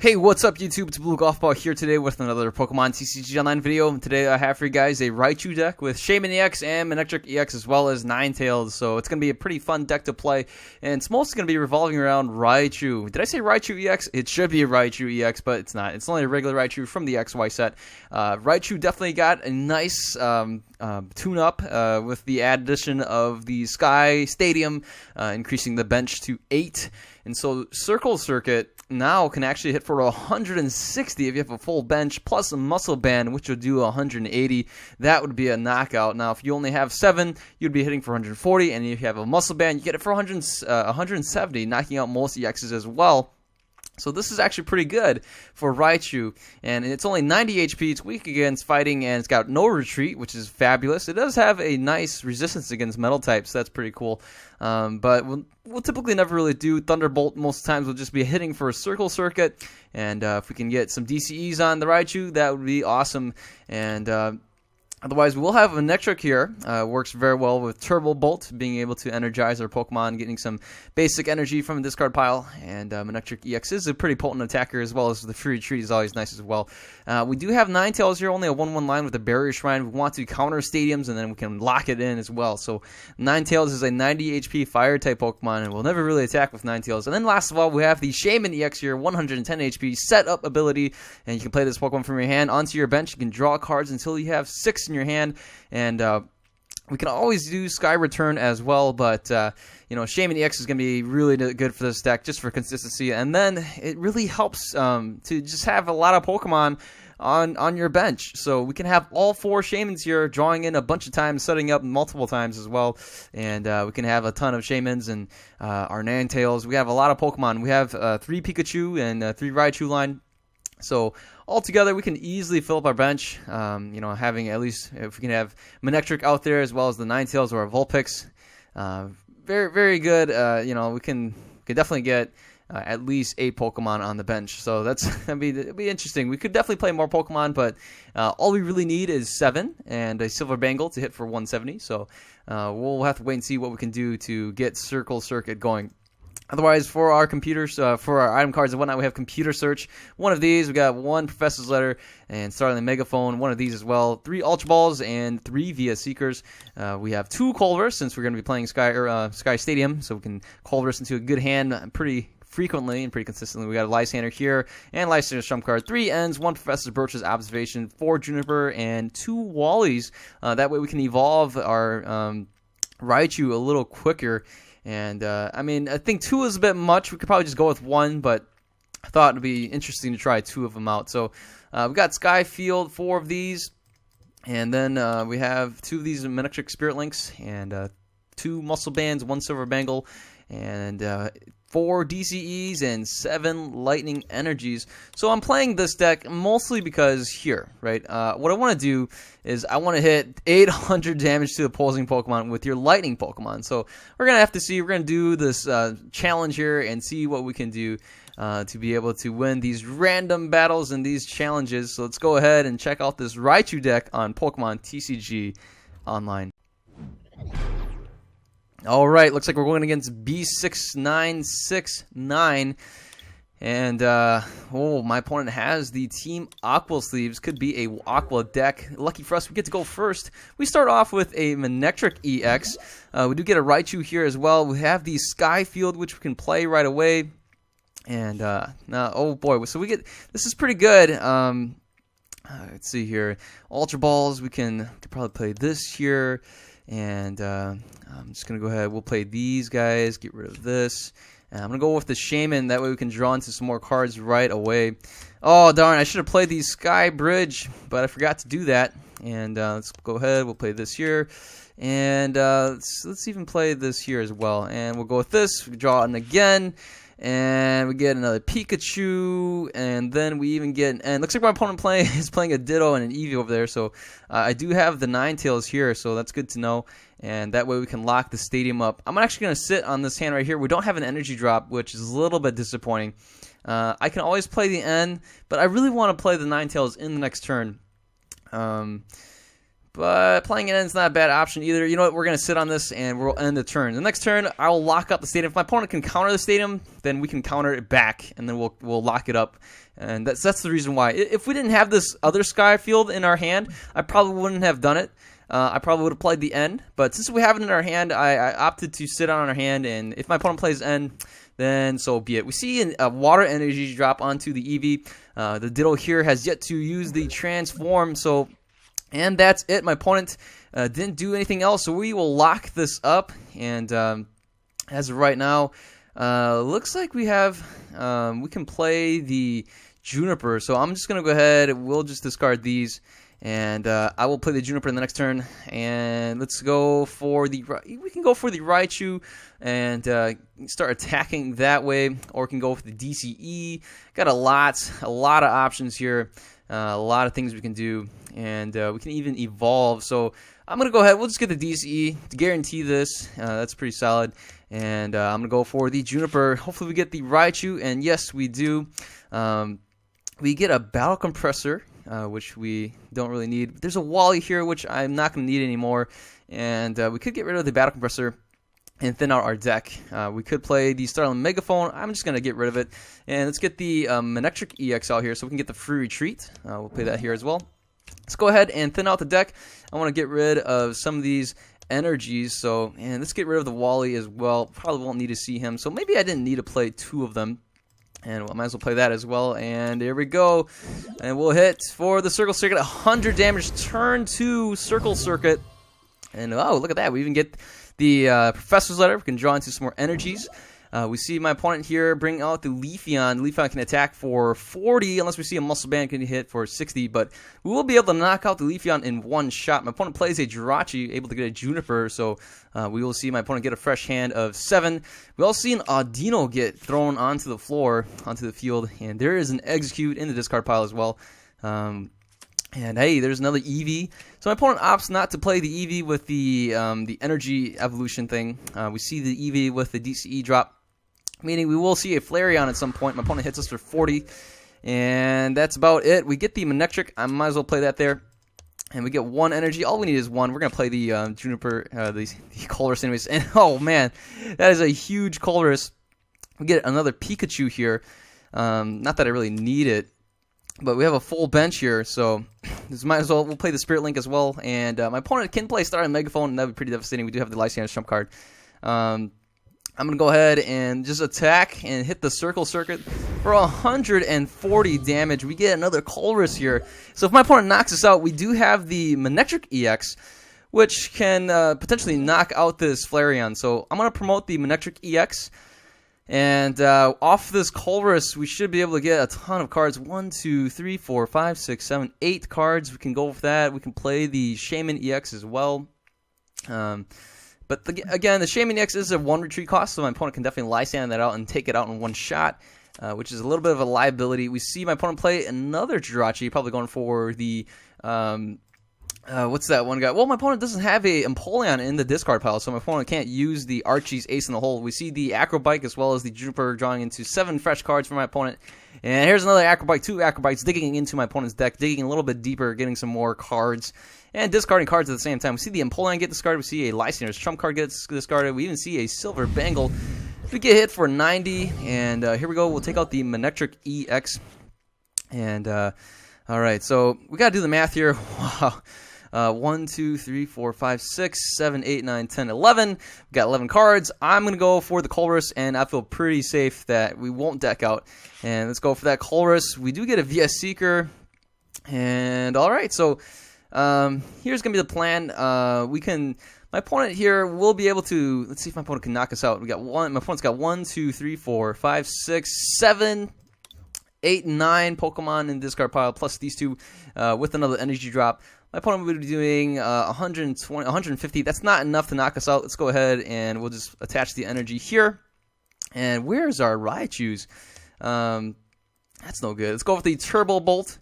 Hey, what's up YouTube? It's abluegolfball here today with another Pokemon TCG Online video. Today I have for you guys a Raichu deck with Shaman EX and Manectric EX as well as Ninetales. So it's going to be a pretty fun deck to play, and it's mostly going to be revolving around Raichu. Did I say Raichu EX? It should be a Raichu EX, but it's not. It's only a regular Raichu from the XY set. Raichu definitely got a nice tune-up with the addition of the Sky Stadium, increasing the bench to 8. And so Circle Circuit now can actually hit for 160 if you have a full bench, plus a Muscle Band, which would do 180. That would be a knockout. Now, if you only have 7, you'd be hitting for 140, and if you have a Muscle Band, you get it for 170, knocking out most EXs as well. So this is actually pretty good for Raichu, and it's only 90 HP, it's weak against fighting, and it's got no retreat, which is fabulous. It does have a nice resistance against metal types, so that's pretty cool. But we'll typically never really do Thunderbolt. Most times we'll just be hitting for a Circle Circuit, and if we can get some DCEs on the Raichu, that would be awesome. And otherwise, we'll have a Manectric here. Works very well with Turbo Bolt, being able to energize our Pokemon, getting some basic energy from a discard pile. And Manectric EX is a pretty potent attacker, as well as the free retreat is always nice as well. We do have Ninetales here, only a 1/1 line with a Barrier Shrine. We want to counter stadiums, and then we can lock it in as well. So Ninetales is a 90 HP Fire-type Pokemon, and we'll never really attack with Ninetales. And then last of all, we have the Shaman EX here, 110 HP Set-Up ability, and you can play this Pokemon from your hand onto your bench. You can draw cards until you have 6 in your hand, and we can always do Sky Return as well, but you know, Shaman EX is going to be really good for this deck, just for consistency, and then it really helps to just have a lot of Pokemon on your bench. So we can have all 4 Shamans here, drawing in a bunch of times, setting up multiple times as well, and we can have a ton of Shamans and our Ninetales. We have a lot of Pokemon. We have 3 Pikachu and 3 Raichu line. So altogether, we can easily fill up our bench. You know, having at least, if we can have Manectric out there as well as the Ninetales or our Vulpix, very, very good. You know, we can definitely get at least 8 Pokemon on the bench. So that'd be interesting. We could definitely play more Pokemon, but all we really need is 7 and a Silver Bangle to hit for 170. So we'll have to wait and see what we can do to get Circle Circuit going. Otherwise, for our computers, for our item cards and whatnot, we have Computer Search. One of these, we got 1 Professor's Letter and Starling Megaphone. One of these as well. 3 Ultra Balls and 3 Via Seekers. We have 2 Culvers, since we're going to be playing Sky Stadium, so we can Culver's into a good hand pretty frequently and pretty consistently. We got a Lysander here and Lysander's trump card. 3 Ends, 1 Professor Birch's Observation, 4 Juniper, and 2 Wallies. That way we can evolve our Raichu a little quicker. And, I mean, I think 2 is a bit much. We could probably just go with 1, but I thought it would be interesting to try 2 of them out. So, we got Sky Field, 4 of these. And then we have 2 of these Manectric Spirit Links, and 2 Muscle Bands, 1 Silver Bangle, and 4 DCEs, and 7 Lightning Energies. So I'm playing this deck mostly because here, right? What I want to do is I want to hit 800 damage to the opposing Pokemon with your Lightning Pokemon. So we're going to have to see. We're going to do this challenge here and see what we can do to be able to win these random battles and these challenges. So let's go ahead and check out this Raichu deck on Pokemon TCG Online. Alright, looks like we're going against B6969, and my opponent has the Team Aqua Sleeves. Could be a Aqua deck. Lucky for us, we get to go first. We start off with a Manectric EX. We do get a Raichu here as well. We have the Sky Field, which we can play right away, and now, oh boy, so we get, this is pretty good. Let's see here, Ultra Balls, we could probably play this here. And I'm just going to go ahead. We'll play these guys. Get rid of this. And I'm going to go with the Shaman. That way we can draw into some more cards right away. Oh, darn. I should have played the Sky Bridge, but I forgot to do that. And let's go ahead. We'll play this here. And let's even play this here as well. And we'll go with this. We draw it again. And we get another Pikachu, and then we even get, and looks like my opponent is playing a Ditto and an Eevee over there, so I do have the Ninetales here, so that's good to know, and that way we can lock the stadium up. I'm actually going to sit on this hand right here. We don't have an energy drop, which is a little bit disappointing. I can always play the N, but I really want to play the Ninetales in the next turn. But But playing it in is not a bad option either. You know what? We're going to sit on this, and we'll end the turn. The next turn, I'll lock up the stadium. If my opponent can counter the stadium, then we can counter it back, and then we'll lock it up. And that's the reason why. If we didn't have this other sky field in our hand, I probably wouldn't have done it. I probably would have played the end. But since we have it in our hand, I opted to sit on our hand. And if my opponent plays end, then so be it. We see a water energy drop onto the Eevee. The Ditto here has yet to use the transform, so... And that's it. My opponent didn't do anything else, so we will lock this up. And as of right now, looks like we have we can play the Juniper. So I'm just gonna go ahead. We'll just discard these, and I will play the Juniper in the next turn. And let's go for the. We can go for the Raichu and start attacking that way, or we can go for the DCE. Got a lot of options here. A lot of things we can do, and we can even evolve. So I'm going to go ahead. We'll just get the DCE to guarantee this. That's pretty solid. And I'm going to go for the Juniper. Hopefully we get the Raichu, and yes, we do. We get a Battle Compressor, which we don't really need. There's a Wally here, which I'm not going to need anymore. And we could get rid of the Battle Compressor and thin out our deck. We could play the Starling Megaphone. I'm just going to get rid of it. And let's get the Manectric EX out here so we can get the Free Retreat. We'll play that here as well. Let's go ahead and thin out the deck. I want to get rid of some of these energies. And let's get rid of the Wally as well. Probably won't need to see him. So maybe I didn't need to play two of them. And I might as well play that as well. And there we go. And we'll hit for the Circle Circuit. 100 damage. Turn 2 Circle Circuit. And oh, look at that. We even get the Professor's Letter. We can draw into some more energies. We see my opponent here bring out the Leafeon. The Leafeon can attack for 40, unless we see a Muscle Band can hit for 60. But we will be able to knock out the Leafeon in one shot. My opponent plays a Jirachi, able to get a Juniper. So we will see my opponent get a fresh hand of 7. We also see an Audino get thrown onto the floor, onto the field. And there is an Execute in the discard pile as well. And hey, there's another Eevee. So my opponent opts not to play the Eevee with the energy evolution thing. We see the Eevee with the DCE drop, meaning we will see a Flareon at some point. My opponent hits us for 40, and that's about it. We get the Manectric. I might as well play that there. And we get 1 energy. All we need is 1. We're going to play the Juniper, the Colress anyways. And oh man, that is a huge Colress. We get another Pikachu here. Not that I really need it. But we have a full bench here, so this might as well. We'll play the Spirit Link as well, and my opponent can play Starling Megaphone, and that would be pretty devastating. We do have the Lycian's trump card. I'm gonna go ahead and just attack and hit the Circle Circuit for 140 damage. We get another Colress here, so if my opponent knocks us out, we do have the Manectric EX, which can potentially knock out this Flareon. So I'm gonna promote the Manectric EX. And off this Colress, we should be able to get a ton of cards. 1, 2, 3, 4, 5, 6, 7, 8 cards. We can go with that. We can play the Shaman EX as well. But again, the Shaman EX is a 1 retreat cost, so my opponent can definitely Lysan that out and take it out in one shot, which is a little bit of a liability. We see my opponent play another Jirachi, probably going for the... what's that one guy? Well, my opponent doesn't have a Empoleon in the discard pile, so my opponent can't use the Archie's Ace in the Hole. We see the Acrobike as well as the Juniper drawing into 7 fresh cards for my opponent. And here's another Acrobike, 2 Acrobites digging into my opponent's deck, digging a little bit deeper, getting some more cards, and discarding cards at the same time. We see the Empoleon get discarded. We see a Lycian's trump card get discarded. We even see a Silver Bangle. We get hit for 90, and here we go. We'll take out the Manectric EX. And, alright, so we gotta do the math here. Wow. 1, 2, 3, 4, 5, 6, 7, 8, 9, 10, 11. We've got 11 cards. I'm going to go for the Colress, and I feel pretty safe that we won't deck out. And let's go for that Colress. We do get a VS Seeker. And alright, so here's going to be the plan. My opponent here will be able to, let's see if my opponent can knock us out. My opponent's got 1, 2, 3, 4, 5, 6, 7, 8, 9 Pokemon in the discard pile, plus these 2 with another energy drop. My opponent will be doing 120, 150. That's not enough to knock us out. Let's go ahead and we'll just attach the energy here. And where's our Raichus? That's no good. Let's go with the Turbo Bolt.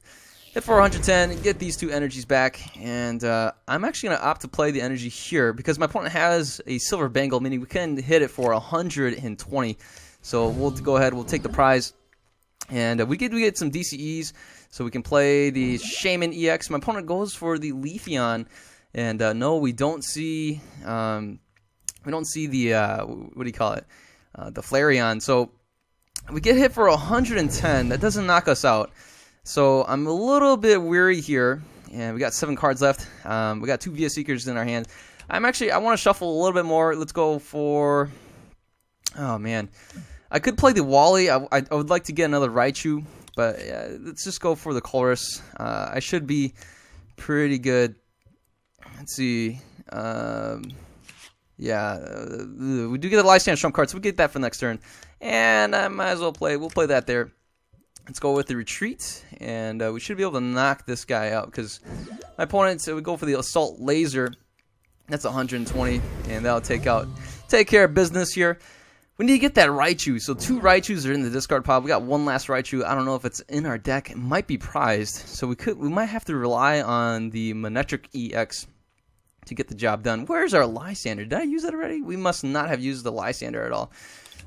Hit for 110, get these 2 energies back. And I'm actually going to opt to play the energy here because my opponent has a Silver Bangle, meaning we can hit it for 120. So we'll go ahead, we'll take the prize. And we get some DCEs, so we can play the Shaman EX. My opponent goes for the Leafeon, And no, we don't see the what do you call it? The Flareon. So we get hit for 110. That doesn't knock us out. So I'm a little bit weary here. And we got 7 cards left. We got 2 VS Seekers in our hand. I want to shuffle a little bit more. Let's go for... Oh, man. I could play the Wally. I would like to get another Raichu. But let's just go for the Chorus. I should be pretty good. Let's see. Yeah. We do get a Lysander Trump card, so we'll get that for next turn. And I might as well play. We'll play that there. Let's go with the Retreat, and we should be able to knock this guy out because my opponent would go for the Assault Laser. That's 120, and that'll take care of business here. We need to get that Raichu. So 2 Raichus are in the discard pile. We got 1 last Raichu. I don't know if it's in our deck. It might be prized, so we might have to rely on the Manectric EX to get the job done. Where's our Lysander? Did I use that already? We must not have used the Lysander at all.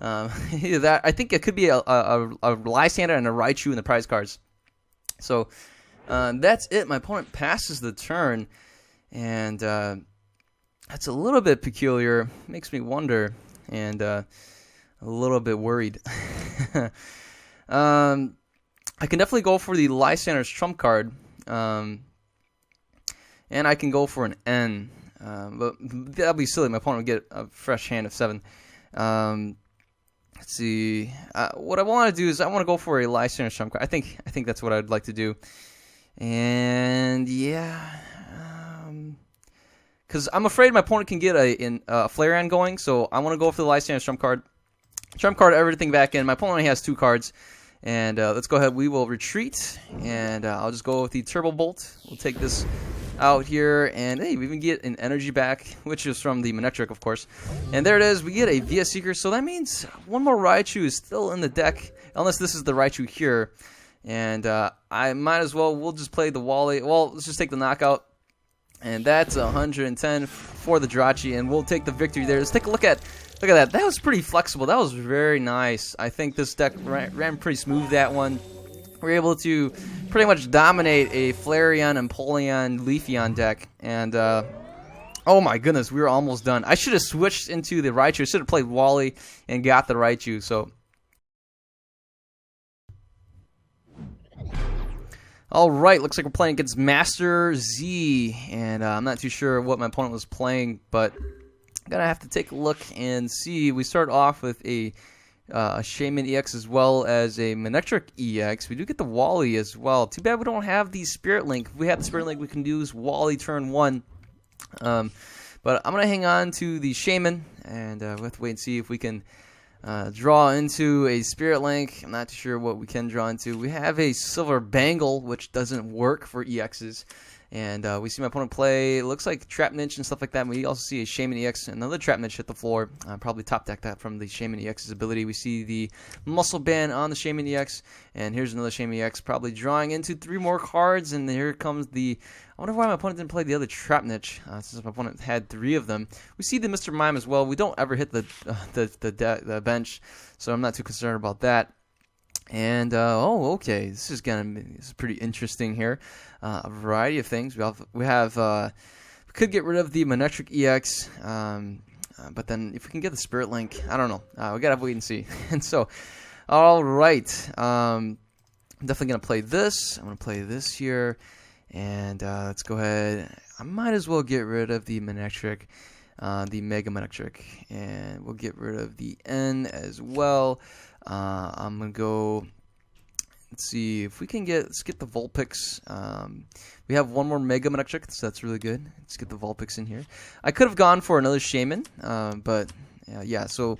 Either that, I think it could be a Lysander and a Raichu in the prize cards. So that's it. My opponent passes the turn, and that's a little bit peculiar. Makes me wonder, and a little bit worried. I can definitely go for the Lysander's trump card, and I can go for an N. But that'll be silly. My opponent would get a fresh hand of 7. Let's see. What I want to do is I want to go for a Lysander trump card. I think that's what I'd like to do. And yeah, because I'm afraid my opponent can get a Flareon going, so I want to go for the Lysander trump card. Trump card everything back in. My opponent only has 2 cards, and let's go ahead. We will retreat, and I'll just go with the Turbo Bolt. We'll take this out here, and hey, we even get an energy back, which is from the Manectric, of course. And there it is. We get a VS Seeker, so that means 1 more Raichu is still in the deck, unless this is the Raichu here. And I might as well. We'll just play the Wally. Well, let's just take the knockout, and that's 110 for the Jirachi, and we'll take the victory there. Let's take a look at that. That was pretty flexible. That was very nice. I think this deck ran pretty smooth that one. We were able to pretty much dominate a Flareon, Empoleon, Leafeon deck, and oh my goodness, we were almost done. I should have switched into the Raichu. I should have played Wally and got the Raichu. So, all right, looks like we're playing against Master Z, and I'm not too sure what my opponent was playing, but I'm gonna have to take a look and see. We start off with a Shaman EX as well as a Manectric EX. We do get the Wally as well. Too bad we don't have the Spirit Link. If we had the Spirit Link, we can use Wally turn 1. But I'm going to hang on to the Shaman, and we'll have to wait and see if we can draw into a Spirit Link. I'm not too sure what we can draw into. We have a Silver Bangle, which doesn't work for EXs. And we see my opponent play, it looks like Trap Niche and stuff like that. We also see a Shaman EX, another Trap Niche hit the floor. Probably top deck that from the Shaman EX's ability. We see the Muscle Band on the Shaman EX, and here's another Shaman EX, probably drawing into 3 more cards. And here comes the... I wonder why my opponent didn't play the other Trap Niche, since my opponent had 3 of them. We see the Mr. Mime as well. We don't ever hit the bench, so I'm not too concerned about that. And oh, okay, this is pretty interesting here. A variety of things. We could get rid of the Manectric EX, but then if we can get the Spirit Link, I don't know. We gotta wait and see. And so, all right, I'm definitely gonna play this. I'm gonna play this here, and let's go ahead. I might as well get rid of the Manectric, the Mega Manectric, and we'll get rid of the N as well. I'm gonna go. Let's see if we can let's get the Vulpix. We have 1 more Mega Manectric, so that's really good. Let's get the Vulpix in here. I could have gone for another Shaman, but yeah. So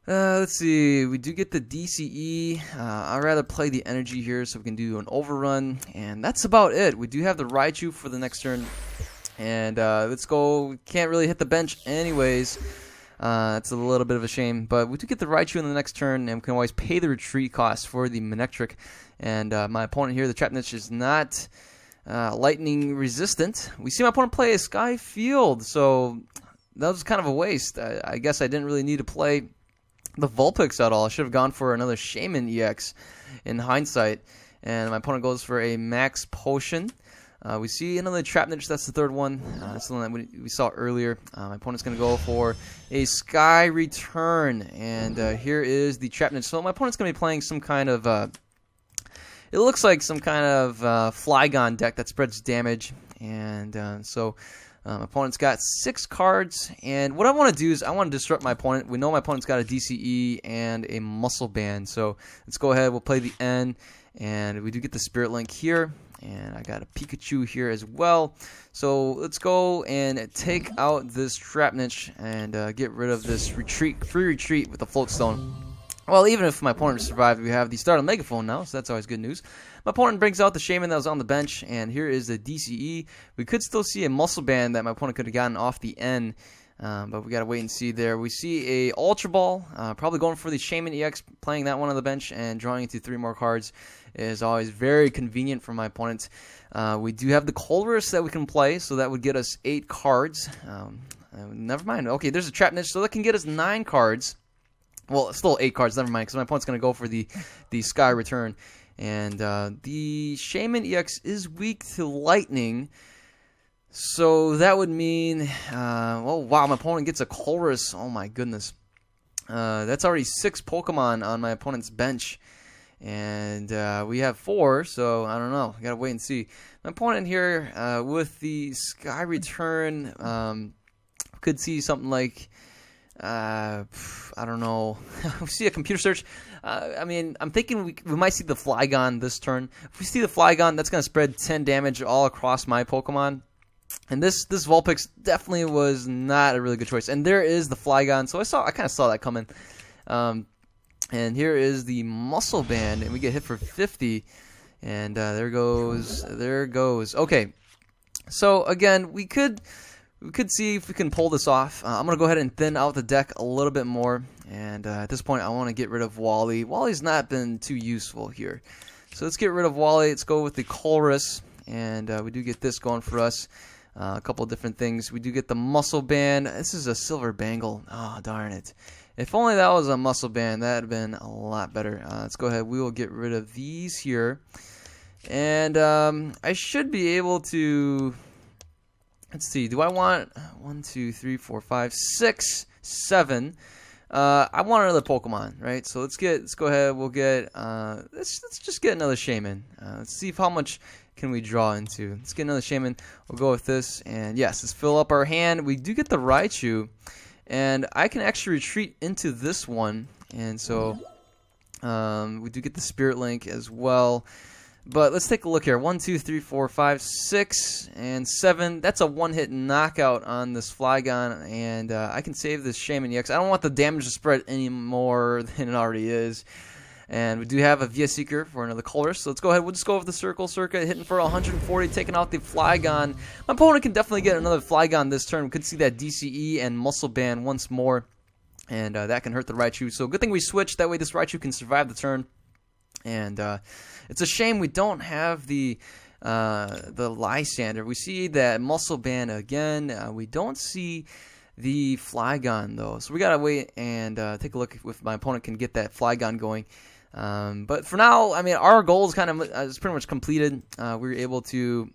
let's see. We do get the DCE. I'd rather play the Energy here, so we can do an Overrun, and that's about it. We do have the Raichu for the next turn, and let's go. We can't really hit the bench, anyways. It's a little bit of a shame, but we do get the Raichu in the next turn, and we can always pay the retreat cost for the Manectric. And my opponent here, the Trap Niche, is not lightning resistant. We see my opponent play a Sky Field, so that was kind of a waste. I guess I didn't really need to play the Vulpix at all. I should have gone for another Shaman EX in hindsight. And my opponent goes for a Max Potion. We see another trap niche. That's the third one. That's the one that we saw earlier. My opponent's going to go for a Sky Return. And here is the trap niche. So my opponent's going to be playing some kind of... it looks like some kind of Flygon deck that spreads damage. And my opponent's got 6 cards. And what I want to do is I want to disrupt my opponent. We know my opponent's got a DCE and a Muscle Band. So let's go ahead. We'll play the N. And we do get the Spirit Link here. And I got a Pikachu here as well. So let's go and take out this trap niche and get rid of this free retreat with the Float Stone. Well, even if my opponent survived, we have the Startled Megaphone now, so that's always good news. My opponent brings out the Shaman that was on the bench, and here is the DCE. We could still see a Muscle Band that my opponent could have gotten off the N, but we got to wait and see there. We see a Ultra Ball, probably going for the Shaman EX, playing that one on the bench and drawing into 3 more cards is always very convenient for my opponent. We do have the Colress that we can play, so that would get us 8 cards. Never mind. Okay, there's a Trap Niche, so that can get us 9 cards. Well, still 8 cards, never mind, because my opponent's going to go for the Sky Return. And the Shaman EX is weak to Lightning, so that would mean... oh, wow, my opponent gets a Colress. Oh, my goodness. That's already 6 Pokemon on my opponent's bench. And we have 4, so I don't know. Got to wait and see. My opponent here with the Sky Return could see something like... I don't know. We see a computer search. I mean, I'm thinking we might see the Flygon this turn. If we see the Flygon, that's going to spread 10 damage all across my Pokemon. And this Vulpix definitely was not a really good choice. And there is the Flygon, so I kind of saw that coming. And here is the Muscle Band, and we get hit for 50. And there goes. Okay. So again, we could see if we can pull this off. I'm going to go ahead and thin out the deck a little bit more. And at this point, I want to get rid of Wally. Wally's not been too useful here. So let's get rid of Wally. Let's go with the Colress. And we do get this going for us. A couple of different things. We do get the Muscle Band. This is a Silver Bangle. Oh, darn it. If only that was a Muscle Band, that would have been a lot better. Let's go ahead. We will get rid of these here. And I should be able to... Let's see. Do I want 1, 2, 3, 4, 5, 6, 7? I want another Pokemon, right? So let's go ahead. We'll get let's just get another Shaman. Let's see how much can we draw into. Let's get another Shaman. We'll go with this, and yes, let's fill up our hand. We do get the Raichu, and I can actually retreat into this one, and so we do get the Spirit Link as well. But let's take a look here. 1, 2, 3, 4, 5, 6, and 7. That's a one-hit knockout on this Flygon, and I can save this Shaman EX. I don't want the damage to spread any more than it already is. And we do have a Via Seeker for another Colress. So let's go ahead. We'll just go with the Circle Circuit, hitting for 140, taking out the Flygon. My opponent can definitely get another Flygon this turn. We could see that DCE and Muscle Band once more, and that can hurt the Raichu. So good thing we switched. That way this Raichu can survive the turn. And it's a shame we don't have the Lysander. We see that Muscle Band again. We don't see the Flygon though, so we gotta wait and take a look if my opponent can get that Flygon going. But for now, I mean, our goal is is pretty much completed. We were able to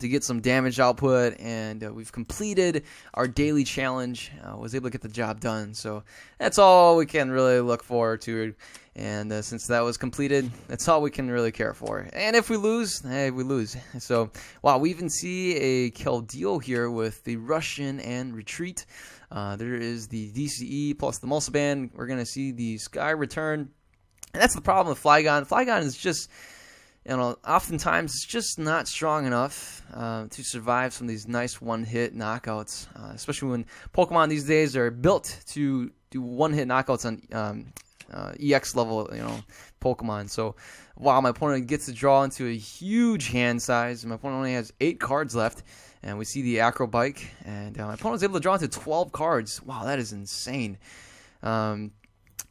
get some damage output, and we've completed our daily challenge. Was able to get the job done, so that's all we can really look forward to. And since that was completed, that's all we can really care for. And if we lose, hey, we lose. So, wow, we even see a Keldeo here with the Russian and Retreat. There is the DCE plus the Muscle Band. We're going to see the Sky Return. And that's the problem with Flygon. Flygon is just... oftentimes it's just not strong enough to survive some of these nice one-hit knockouts, especially when Pokemon these days are built to do one-hit knockouts on EX level, Pokemon. So, wow, my opponent gets to draw into a huge hand size. My opponent only has 8 cards left, and we see the Acro Bike, and my opponent was able to draw into 12 cards. Wow, that is insane.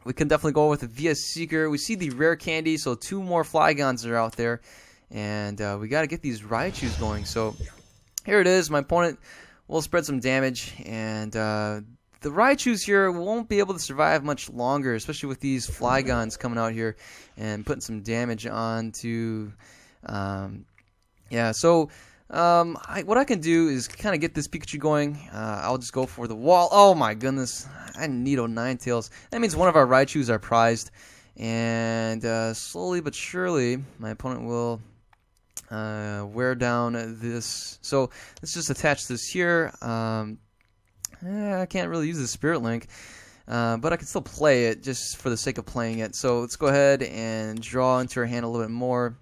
We can definitely go with a Via Seeker. We see the Rare Candy, so 2 more Flygons are out there. And we got to get these Raichus going. So here it is. My opponent will spread some damage. And the Raichus here won't be able to survive much longer, especially with these Flygons coming out here and putting some damage on to... yeah, so what I can do is kind of get this Pikachu going. I'll just go for the wall. Oh my goodness, I need a Ninetales. That means one of our Raichus are prized, and slowly but surely, my opponent will wear down this. So let's just attach this here. I can't really use the Spirit Link, but I can still play it just for the sake of playing it. So let's go ahead and draw into our hand a little bit more.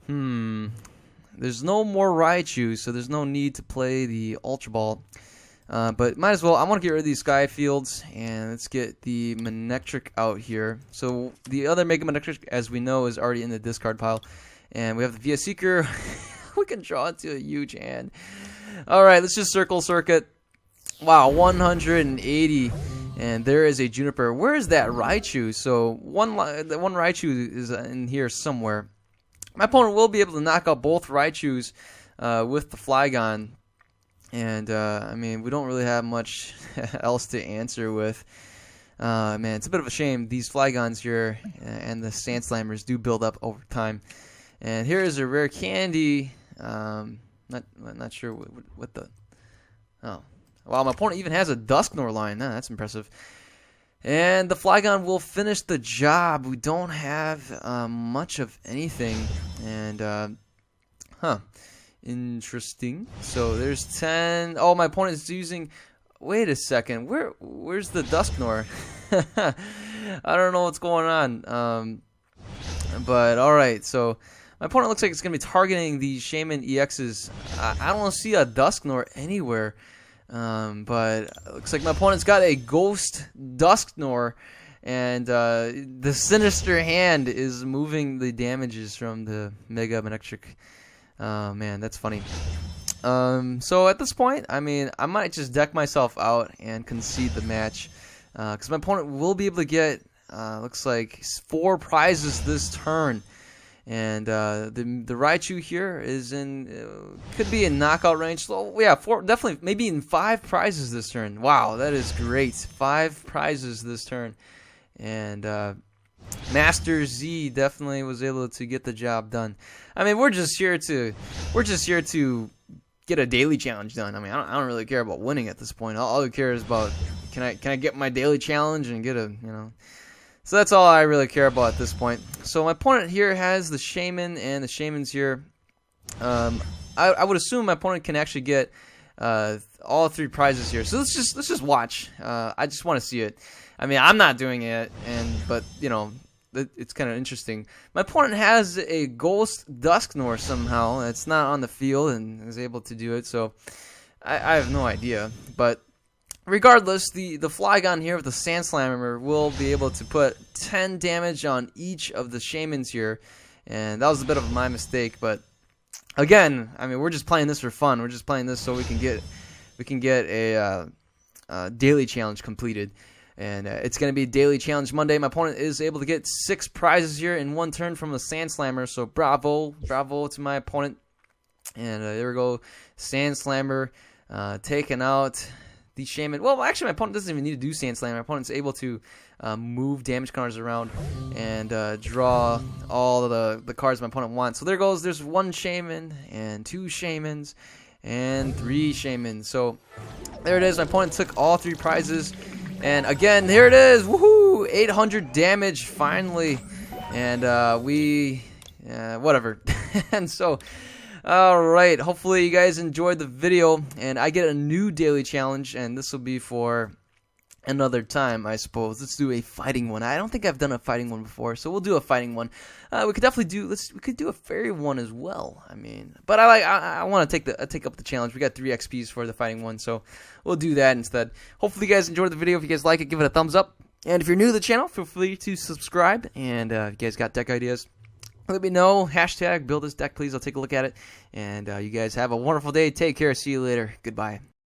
There's no more Raichu, so there's no need to play the Ultra Ball. But might as well. I want to get rid of these Sky Fields, and let's get the Manectric out here. So the other Mega Manectric, as we know, is already in the discard pile. And we have the VS Seeker. We can draw into a huge hand. Alright, let's just circle circuit. Wow, 180. And there is a Juniper. Where is that Raichu? So one Raichu is in here somewhere. My opponent will be able to knock out both Raichus with the Flygon. And, I mean, we don't really have much else to answer with. Man, it's a bit of a shame. These Flygons here and the Sand Slammers do build up over time. And here is a rare candy. Not sure what the... Oh. Wow, my opponent even has a Dusknoir line. Nah, that's impressive. And the Flygon will finish the job. We don't have much of anything. And, interesting. So there's 10. Oh, my opponent is using... Wait a second. Where's the Dusknoir? I don't know what's going on. But, alright. So, my opponent looks like it's going to be targeting the Shaman EXs. I don't see a Dusknoir anywhere. But it looks like my opponent's got a Ghost Dusknoir, and the Sinister Hand is moving the damages from the Mega Manectric. Man, that's funny. So at this point, I mean, I might just deck myself out and concede the match, because my opponent will be able to get, looks like 4 prizes this turn. And the Raichu here is in, could be in knockout range. So yeah, 4, definitely, maybe in 5 prizes this turn. Wow, that is great. 5 prizes this turn, and Master Z definitely was able to get the job done. I mean, we're just here to get a daily challenge done. I mean, I don't really care about winning at this point. All I care is about can I get my daily challenge and get a, you know. So that's all I really care about at this point. So my opponent here has the Shaman, and the Shaman's here. I would assume my opponent can actually get all 3 prizes here. So let's just watch. I just want to see it. I mean, I'm not doing it, but you know, it's kind of interesting. My opponent has a Ghost Dusknoir somehow. It's not on the field and is able to do it. So I have no idea, but. Regardless, the Flygon here with the Sand Slammer will be able to put 10 damage on each of the Shamans here, and that was a bit of my mistake. But again, I mean, we're just playing this for fun. We're just playing this so we can get a daily challenge completed, and it's going to be Daily Challenge Monday. My opponent is able to get 6 prizes here in 1 turn from the Sand Slammer. So bravo to my opponent. And there we go, Sand Slammer taking out the Shaman. Well, actually, my opponent doesn't even need to do Sand Slam. My opponent's able to move damage cards around and draw all of the cards my opponent wants. So there goes. There's 1 Shaman and 2 Shamans and 3 Shamans. So there it is. My opponent took all 3 prizes. And again, here it is. Woohoo! 800 damage finally. And whatever. And so... Alright, hopefully you guys enjoyed the video, and I get a new daily challenge, and this will be for another time, I suppose. Let's do a fighting one. I don't think I've done a fighting one before, so we'll do a fighting one. We could definitely do, we could do a fairy one as well. I mean, but I want to take up the challenge. We got 3 XPs for the fighting one, so we'll do that instead. Hopefully you guys enjoyed the video. If you guys like it, give it a thumbs up. And if you're new to the channel, feel free to subscribe. And if you guys got deck ideas, let me know. Hashtag build this deck, please. I'll take a look at it. And you guys have a wonderful day. Take care. See you later. Goodbye.